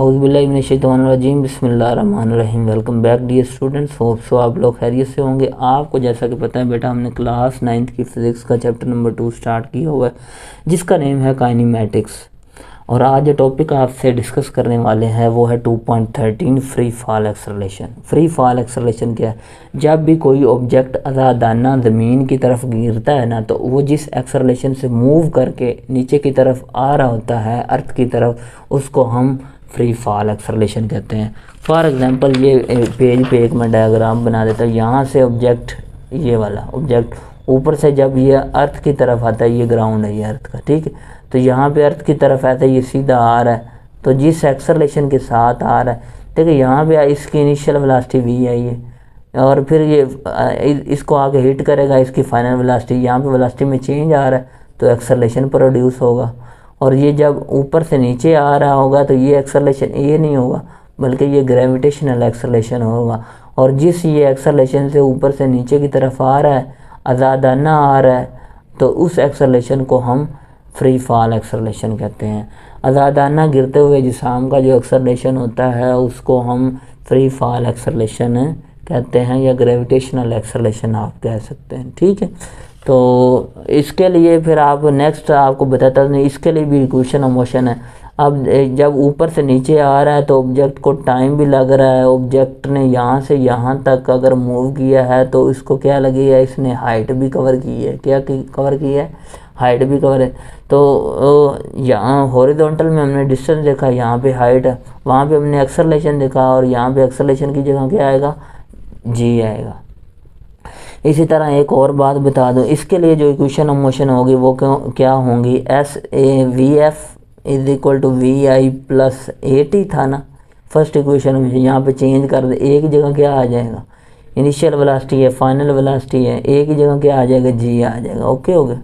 औज़ुबिल्लाहिमिनश्शैतानिर्रजीम बिस्मिल्लाहिर्रहमानिर्रहीम। Welcome back dear students, hope so आप लोग खैरियत से होंगे। आपको जैसा कि पता है बेटा, हमने क्लास 9th की फिज़िक्स का चैप्टर नंबर 2 स्टार्ट किया हुआ है, जिसका नेम है काइनेमैटिक्स। और आज जो टॉपिक आपसे डिस्कस करने वाले हैं वो है 2.13 free fall acceleration. Free fall acceleration क्या है? जब भी कोई ऑब्जेक्ट आज़ादाना ज़मीन की तरफ गिरता है ना, तो वो जिस एक्सेलरेशन से मूव करके नीचे की तरफ आ रहा होता है अर्थ की तरफ, उसको हम फ्री फॉल एक्सेलरेशन कहते हैं। फॉर एग्जांपल ये पेज पे एक मैं डायग्राम बना देता हूँ। यहाँ से ऑब्जेक्ट, ये वाला ऑब्जेक्ट ऊपर से जब ये अर्थ की तरफ आता है, ये ग्राउंड है ये अर्थ का, ठीक है। तो यहाँ पे अर्थ की तरफ आता है, ये सीधा आ रहा है, तो जिस एक्सेलरेशन के साथ आ रहा है, देखिए यहाँ पे इसकी इनिशियल वेलोसिटी v आई है, और फिर ये इसको आगे हिट करेगा, इसकी फाइनल वेलोसिटी, यहाँ पे वेलोसिटी में चेंज आ रहा है तो एक्सेलरेशन प्रोड्यूस होगा। और ये जब ऊपर से नीचे आ रहा होगा तो ये एक्सेलरेशन ये नहीं होगा, बल्कि ये ग्रेविटेशनल एक्सेलरेशन होगा। और जिस ये एक्सेलरेशन से ऊपर से नीचे की तरफ आ रहा है, आज़ादाना आ रहा है, तो उस एक्सेलरेशन को हम फ्री फॉल एक्सेलरेशन कहते हैं। आज़ादाना गिरते हुए जिस्म का जो एक्सेलरेशन होता है उसको हम फ्री फॉल एक्सेलरेशन कहते हैं, या ग्रेविटेशनल एक्सेलरेशन आप कह सकते हैं, ठीक है। तो इसके लिए फिर आप नेक्स्ट आपको बताता हूँ, इसके लिए भी इक्वेशन ऑफ मोशन है। अब जब ऊपर से नीचे आ रहा है तो ऑब्जेक्ट को टाइम भी लग रहा है। ऑब्जेक्ट ने यहाँ से यहाँ तक अगर मूव किया है तो इसको क्या लगेगा, इसने हाइट भी कवर की है। क्या कवर की है? हाइट भी कवर है। तो यहाँ हॉरिजॉन्टल में हमने डिस्टेंस देखा, यहाँ पे हाइट है, वहाँ पे हमने एक्सेलरेशन देखा, और यहाँ पे एक्सेलरेशन की जगह क्या आएगा, जी आएगा। इसी तरह एक और बात बता दूं, इसके लिए जो इक्वेशन ऑफ मोशन होगी वो क्या होंगी, S A V F is equal to V I plus A T था ना फर्स्ट इक्वेशन में। यहाँ पे चेंज कर दे, ए की जगह क्या आ जाएगा, इनिशियल वेलोसिटी है, फाइनल वेलोसिटी है, ए की जगह क्या आ जाएगा, जी आ जाएगा। ओके हो गया,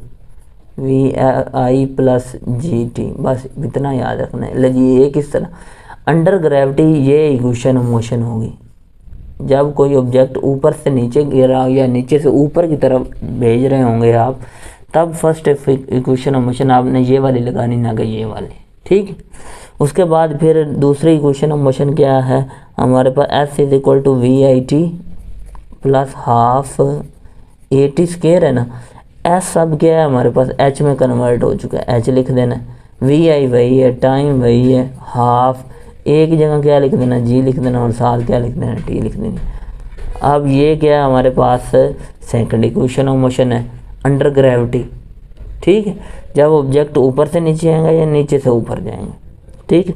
V I plus G T, बस इतना याद रखना है। लगी ये किस तरह अंडर ग्रेविटी ये इक्वेशन ऑफ मोशन होगी। जब कोई ऑब्जेक्ट ऊपर से नीचे गिरा या नीचे से ऊपर की तरफ भेज रहे होंगे आप, तब फर्स्ट इक्वेशन ऑफ मोशन आपने ये वाली लगानी, ना कि ये वाली, ठीक है। उसके बाद फिर दूसरी इक्वेशन ऑफ मोशन क्या है हमारे पास, S is equal to V I T plus half A T square है ना। एस अब क्या है हमारे पास, एच में कन्वर्ट हो चुका है, एच लिख देना, वी आई वही है, टाइम वही है, हाफ ए की जगह क्या लिख देना, जी लिख देना, और साथ क्या लिख देना, टी लिख देना। अब ये क्या है हमारे पास, सेकंड इक्वेशन ऑफ मोशन है अंडर ग्रेविटी, ठीक है। जब ऑब्जेक्ट ऊपर से नीचे आएगा या नीचे से ऊपर जाएंगे, ठीक है।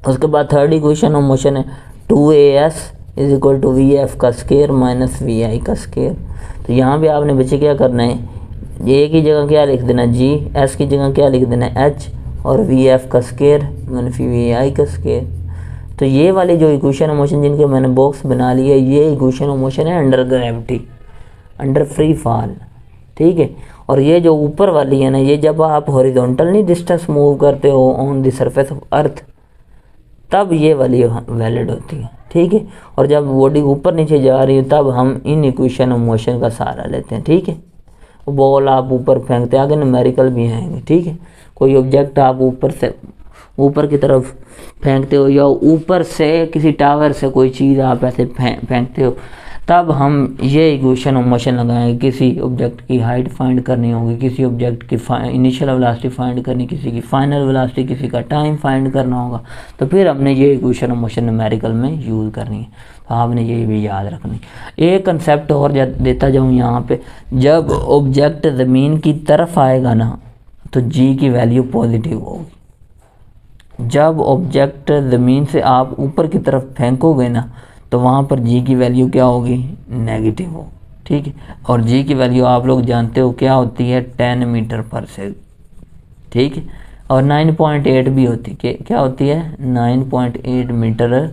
उसके बाद थर्ड इक्वेशन ऑफ मोशन है 2as is equal to V F का स्क्वायर माइनस वी आई का स्क्वायर। तो यहाँ भी आपने बच्चे क्या करना है, ए की जगह क्या लिख देना, जी, एस की जगह क्या लिख देना, एच, और वी एफ का स्क्वायर मनफी वी आई का स्क्वायर। तो ये वाली जो इक्वेशन ऑफ मोशन जिनके मैंने बॉक्स बना लिया, ये इक्वेशन ऑफ मोशन है under gravity, under free fall, ठीक है। और ये जो ऊपर वाली है ना, ये जब आप हॉरिजॉन्टल नहीं डिस्टेंस मूव करते हो on the surface of earth, तब ये वाली वैलिड होती है, ठीक है। और जब बॉडी ऊपर नीचे जा रही है तब हम इन इक्वेशन ऑफ मोशन का सहारा लेते हैं, ठीक है। बॉल आप ऊपर फेंकते, आगे न्यूमेरिकल भी आएंगे, ठीक है। कोई ऑब्जेक्ट आप ऊपर से ऊपर की तरफ फेंकते हो, या ऊपर से किसी टावर से कोई चीज़ आप ऐसे फेंकते हो, तब हम ये इक्वेशन ऑफ मोशन लगाएंगे। किसी ऑब्जेक्ट की हाइट फाइंड करनी होगी, किसी ऑब्जेक्ट की इनिशियल वेलोसिटी फाइंड करनी, किसी की फाइनल वेलोसिटी, किसी का टाइम फाइंड करना होगा, तो फिर हमने ये इक्वेशन ऑफ मोशन न्यूमेरिकल में यूज़ करनी है। तो आपने ये भी याद रखनी। एक कंसेप्ट और देता जाऊँ यहाँ पे, जब ऑब्जेक्ट ज़मीन की तरफ आएगा ना तो जी की वैल्यू पॉजिटिव होगी। जब ऑब्जेक्ट ज़मीन से आप ऊपर की तरफ फेंकोगे ना तो वहाँ पर जी की वैल्यू क्या होगी, नेगेटिव हो, ठीक है। और जी की वैल्यू आप लोग जानते हो क्या होती है, 10 मीटर पर सेकंड, ठीक है। और 9.8 भी होती है, क्या होती है, 9.8 मीटर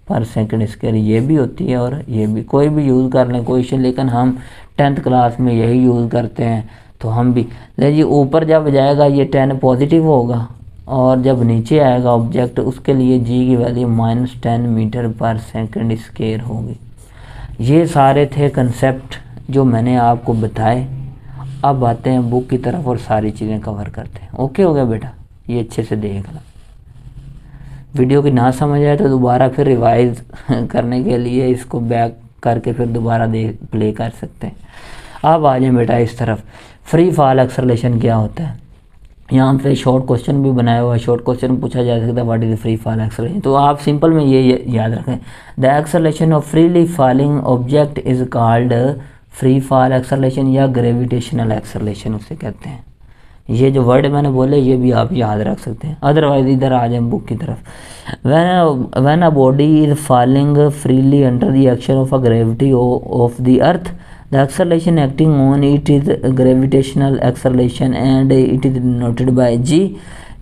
पर सेकंड स्क्वायर, ये भी होती है। और ये भी कोई भी यूज़ कर लें क्वेश्चन, लेकिन हम 10th क्लास में यही यूज़ करते हैं, तो हम भी ले जी। ऊपर जब जाएगा ये 10 पॉजिटिव होगा, और जब नीचे आएगा ऑब्जेक्ट उसके लिए जी की वैल्यू -10 मीटर पर सेकंड स्क्वायर होगी। ये सारे थे कंसेप्ट जो मैंने आपको बताए। अब आते हैं बुक की तरफ और सारी चीज़ें कवर करते हैं। ओके हो गया बेटा, ये अच्छे से देख लो। वीडियो की ना समझ आए तो दोबारा फिर रिवाइज करने के लिए इसको बैक करके फिर दोबारा प्ले कर सकते हैं। अब आ जाए बेटा इस तरफ, फ्री फॉल एक्सेलरेशन क्या होता है। यहाँ पे शॉर्ट क्वेश्चन भी बनाया हुआ है, शॉर्ट क्वेश्चन पूछा जा सकता है what is free fall acceleration. तो आप सिंपल में ये याद रखें, the acceleration of freely falling object is called free fall acceleration या ग्रेविटेशनल एक्सेलरेशन उसे कहते हैं। ये जो वर्ड मैंने बोले ये भी आप याद रख सकते हैं। अदरवाइज इधर आ जाए बुक की तरफ, when a body is falling freely under the action of a gravity of the earth, the acceleration acting on it is gravitational acceleration and it is denoted by g।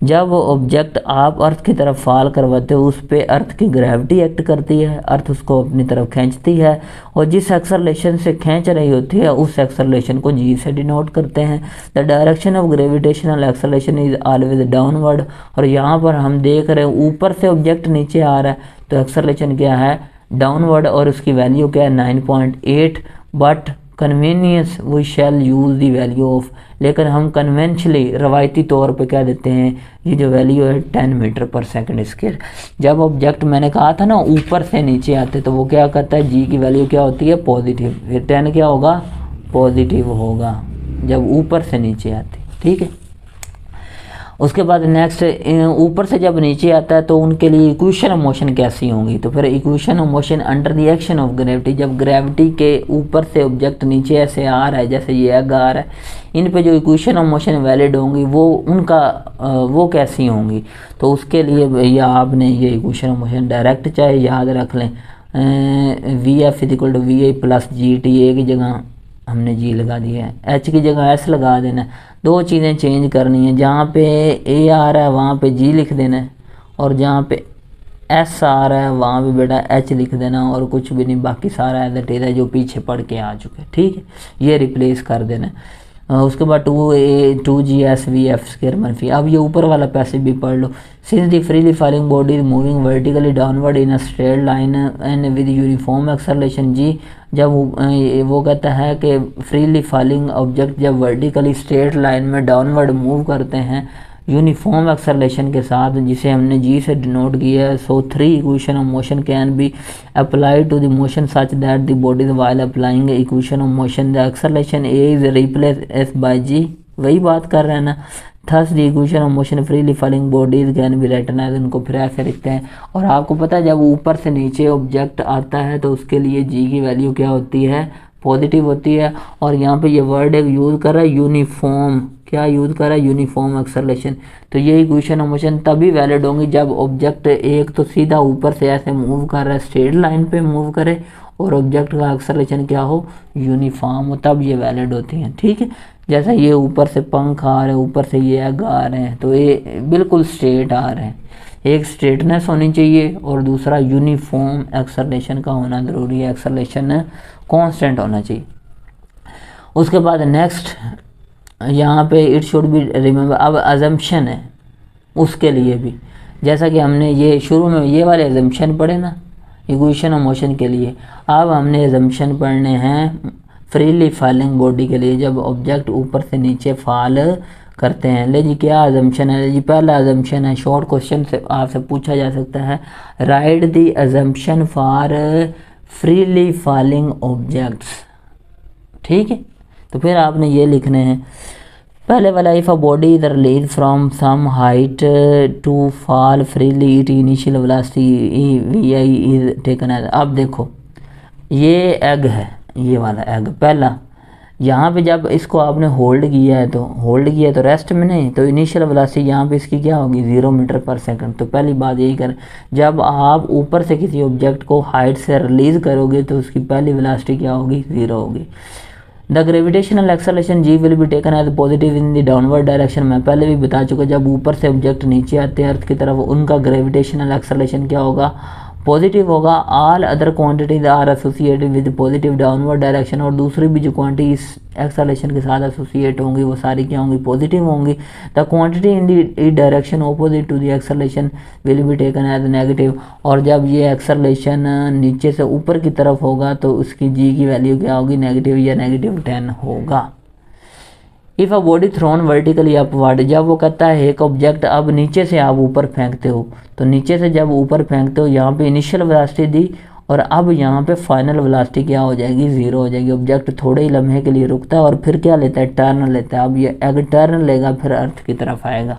जब object आप अर्थ की तरफ fall करवाते हो उस पे अर्थ की gravity act करती है, अर्थ उसको अपनी तरफ खींचती है और जिस एक्सेलरेशन से खींच रही होती है उस एक्सेलरेशन को जी से डिनोट करते हैं। The direction of gravitational acceleration is always downward. और यहाँ पर हम देख रहे हैं ऊपर से ऑब्जेक्ट नीचे आ रहा है तो एक्सेलरेशन क्या है, डाउनवर्ड, और उसकी वैल्यू क्या है 9.8। But convenience we shall use the value of, लेकिन हम कन्वेंशनली रवायती तौर पे क्या देते हैं, ये जो वैल्यू है 10 मीटर पर सेकंड स्क्वायर। जब ऑब्जेक्ट मैंने कहा था ना ऊपर से नीचे आते तो वो क्या करता है, जी की वैल्यू क्या होती है पॉजिटिव, फिर 10 क्या होगा पॉजिटिव होगा जब ऊपर से नीचे आते, ठीक है। उसके बाद नेक्स्ट ऊपर से जब नीचे आता है तो उनके लिए इक्वेशन ऑफ मोशन कैसी होंगी, तो फिर equation of motion under the action of gravity, जब ग्रेविटी के ऊपर से ऑब्जेक्ट नीचे ऐसे आ रहा है जैसे ये एग आ रहा है, इन पे जो इक्वेशन ऑफ मोशन वैलिड होंगी वो उनका वो कैसी होंगी, तो उसके लिए भैया आपने ये इक्वेशन ऑफ मोशन डायरेक्ट चाहे याद रख लें, V F equal to V I plus G T, A की जगह हमने जी लगा दिया है, एच की जगह एस लगा देना है। दो चीज़ें चेंज करनी है, जहाँ पे ए आ रहा है वहाँ पे जी लिख देना है और जहाँ पे एस आ रहा है वहाँ पे बेटा एच लिख देना, और कुछ भी नहीं, बाकी सारा एज इट इज है जो पीछे पढ़ के आ चुके, ठीक है, ये रिप्लेस कर देना है। उसके बाद 2GSVF स्क्वायर मनफी। अब ये ऊपर वाला पैसेज भी पढ़ लो, since the freely falling body is moving vertically downward in a straight line and with uniform acceleration G, जब वो कहता है कि फ्रीली फॉलिंग ऑब्जेक्ट जब वर्टिकली स्ट्रेट लाइन में डाउनवर्ड मूव करते हैं यूनिफॉर्म एक्सेलरेशन के साथ, जिसे हमने जी से डिनोट किया है, so 3 equation of motion can be applied to the motion such that the body while applying equation of motion the acceleration A is replace by G, वही बात कर रहे हैं ना। Thus the equation of motion freely falling bodies can be written as, उनको फिर ऐसे लिखते हैं। और आपको पता है जब ऊपर से नीचे ऑब्जेक्ट आता है तो उसके लिए जी की वैल्यू क्या होती है, पॉजिटिव होती है। और यहाँ पे ये वर्ड एक यूज़ कर रहा है यूनिफॉर्म, क्या यूज़ कर रहा है यूनिफॉर्म एक्सेलरेशन। तो ये इक्वेशन ऑफ मोशन तभी वैलिड होंगी जब ऑब्जेक्ट एक तो सीधा ऊपर से ऐसे मूव कर रहा है, स्ट्रेट लाइन पे मूव करे, और ऑब्जेक्ट का एक्सेलरेशन क्या हो यूनिफॉर्म हो, तब ये वैलिड होती हैं, ठीक है। जैसा ये ऊपर से पंख आ रहे हैं, ऊपर से ये एग आ रहे हैं, तो ये बिल्कुल स्ट्रेट आ रहे हैं, एक स्ट्रेटनेस होनी चाहिए और दूसरा यूनिफॉर्म एक्सेलरेशन का होना ज़रूरी है, एक्सेलरेशन कांस्टेंट होना चाहिए। उसके बाद नेक्स्ट यहाँ पे इट शुड बी रिमेंबर, अब अजम्पशन है उसके लिए भी, जैसा कि हमने ये शुरू में ये वाले अजम्पशन पढ़े ना इक्वेशन ऑफ मोशन के लिए, अब हमने अजम्पशन पढ़ने हैं फ्रीली फॉलिंग बॉडी के लिए, जब ऑब्जेक्ट ऊपर से नीचे फॉल करते हैं। ले जी क्या अजम्पशन है जी, पहला अजम्पशन है, शॉर्ट क्वेश्चन से आपसे पूछा जा सकता है, right the assumption for freely falling objects, ठीक है। तो फिर आपने ये लिखने हैं, पहले वाला if a body is release from some height to fall freely it initial velocity V I is taken as. अब देखो ये एग है, ये वाला एग पहला, यहाँ पे जब इसको आपने होल्ड किया है तो रेस्ट में नहीं, तो इनिशियल वेलोसिटी यहाँ पे इसकी क्या होगी 0 मीटर पर सेकंड। तो पहली बात यही करें, जब आप ऊपर से किसी ऑब्जेक्ट को हाइट से रिलीज़ करोगे तो उसकी पहली वेलोसिटी क्या होगी 0 होगी। The gravitational acceleration G will be taken as positive in the downward direction. मैं पहले भी बता चुका, जब ऊपर से ऑब्जेक्ट नीचे आते हैं अर्थ की तरफ उनका ग्रेविटेशनल एक्सेलरेशन क्या होगा पॉजिटिव होगा। All other quantities are associated with positive downward direction, और दूसरी भी जो क्वांटिटी इस एक्सेलरेशन के साथ एसोसिएट होंगी वो सारी क्या होंगी पॉजिटिव होंगी। The quantity in the direction opposite to the acceleration will be taken as negative, और जब ये एक्सेलरेशन नीचे से ऊपर की तरफ होगा तो उसकी जी की वैल्यू क्या होगी नेगेटिव या -10 होगा। If a body thrown vertically upward, जब वो कहता है एक ऑब्जेक्ट अब नीचे से आप ऊपर फेंकते हो, तो नीचे से जब ऊपर फेंकते हो यहाँ पे इनिशियल वेलोसिटी दी और अब यहाँ पे फाइनल वेलोसिटी क्या हो जाएगी, 0 हो जाएगी। ऑब्जेक्ट थोड़े ही लम्हे के लिए रुकता है और फिर क्या लेता है, टर्न लेता है। अब ये अगर टर्न लेगा फिर अर्थ की तरफ आएगा।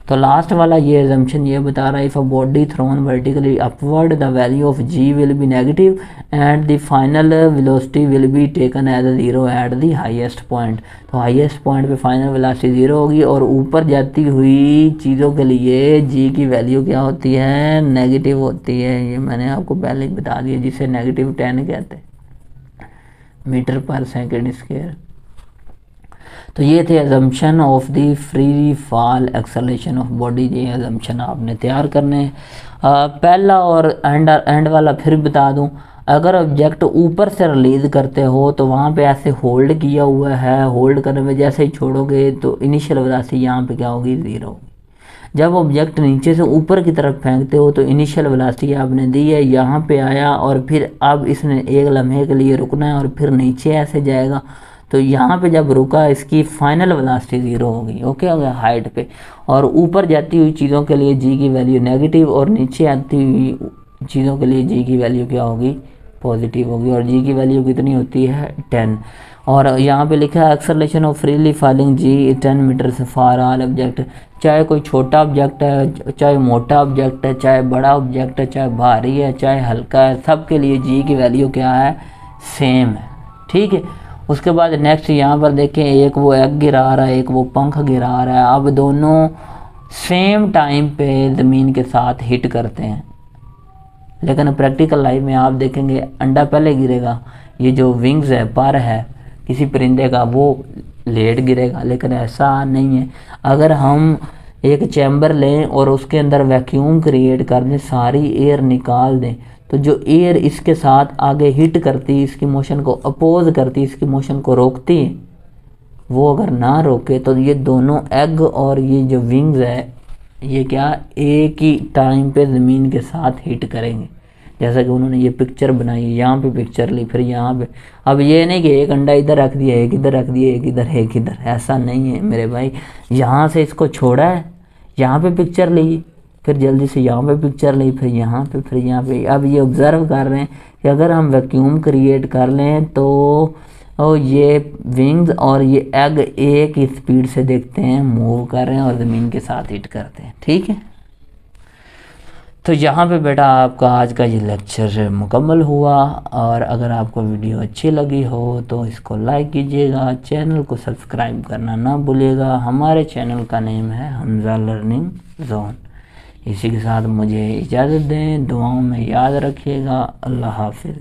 तो लास्ट वाला ये एजम्पशन ये बता रहा है if a body thrown vertically upward the value of G will be negative and the final velocity will be taken as 0 at the highest point. तो हाईएस्ट पॉइंट पे फाइनल वेलोसिटी 0 होगी और ऊपर जाती हुई चीज़ों के लिए जी की वैल्यू क्या होती है, नेगेटिव होती है। ये मैंने आपको पहले ही बता दिया, जिसे नेगेटिव 10 कहते हैं मीटर पर सेकेंड स्क्वायर। तो ये थे assumption of the free fall acceleration of body. ये अजम्पशन आपने तैयार करने हैं। पहला और एंड वाला फिर बता दूं, अगर ऑब्जेक्ट ऊपर से रिलीज करते हो तो वहाँ पे ऐसे होल्ड किया हुआ है, होल्ड करने में जैसे ही छोड़ोगे तो इनिशियल वेलोसिटी यहाँ पे क्या होगी, 0 होगी। जब ऑब्जेक्ट नीचे से ऊपर की तरफ फेंकते हो तो इनिशियल वेलोसिटी आपने दी है, यहाँ पे आया और फिर अब इसने एक लम्हे के लिए रुकना है और फिर नीचे ऐसे जाएगा। तो यहाँ पे जब रुका इसकी फाइनल वेलोसिटी 0 होगी। ओके हो गया हाइट पे। और ऊपर जाती हुई चीज़ों के लिए जी की वैल्यू नेगेटिव और नीचे आती हुई चीज़ों के लिए जी की वैल्यू क्या होगी, पॉजिटिव होगी। और जी की वैल्यू कितनी होती है, 10। और यहाँ पे लिखा है acceleration of freely falling G 10 metre से फॉर ऑल ऑब्जेक्ट। चाहे कोई छोटा ऑब्जेक्ट है, चाहे मोटा ऑब्जेक्ट है, चाहे बड़ा ऑब्जेक्ट है, चाहे भारी है, चाहे हल्का है, सब के लिए जी की वैल्यू क्या है, सेम है। ठीक है। उसके बाद नेक्स्ट यहाँ पर देखें, एक वो एग गिरा रहा है, एक वो पंख गिरा रहा है। अब दोनों सेम टाइम पे ज़मीन के साथ हिट करते हैं, लेकिन प्रैक्टिकल लाइफ में आप देखेंगे अंडा पहले गिरेगा, ये जो विंग्स है, पर है किसी परिंदे का, वो लेट गिरेगा। लेकिन ऐसा नहीं है। अगर हम एक चैम्बर लें और उसके अंदर वैक्यूम क्रिएट कर दें, सारी एयर निकाल दें, तो जो एयर इसके साथ आगे हिट करती, इसकी मोशन को अपोज करती, इसकी मोशन को रोकती है, वो अगर ना रोके तो ये दोनों एग और ये जो विंग्स है ये क्या एक ही टाइम पे ज़मीन के साथ हिट करेंगे। जैसा कि उन्होंने ये पिक्चर बनाई, यहाँ पे पिक्चर ली, फिर यहाँ पे। अब ये नहीं कि एक अंडा इधर रख दिया, एक इधर रख दिया, एक इधर, एक इधर, ऐसा नहीं है मेरे भाई। यहाँ से इसको छोड़ा है, यहाँ पे पिक्चर ली, फिर जल्दी से यहाँ पे पिक्चर ली, फिर यहाँ पे, फिर यहाँ पे। अब ये ऑब्ज़र्व कर रहे हैं कि अगर हम वैक्यूम क्रिएट कर लें तो ये विंग्स और ये एग एक ही स्पीड से देखते हैं मूव कर रहे हैं और ज़मीन के साथ हिट करते हैं। ठीक है। तो यहाँ पे बेटा आपका आज का ये लेक्चर मुकम्मल हुआ। और अगर आपको वीडियो अच्छी लगी हो तो इसको लाइक कीजिएगा, चैनल को सब्सक्राइब करना ना भूलिएगा। हमारे चैनल का नेम है हमज़ा लर्निंग जोन। इसी के साथ मुझे इजाज़त दें, दुआओं में याद रखिएगा। अल्लाह हाफिज़।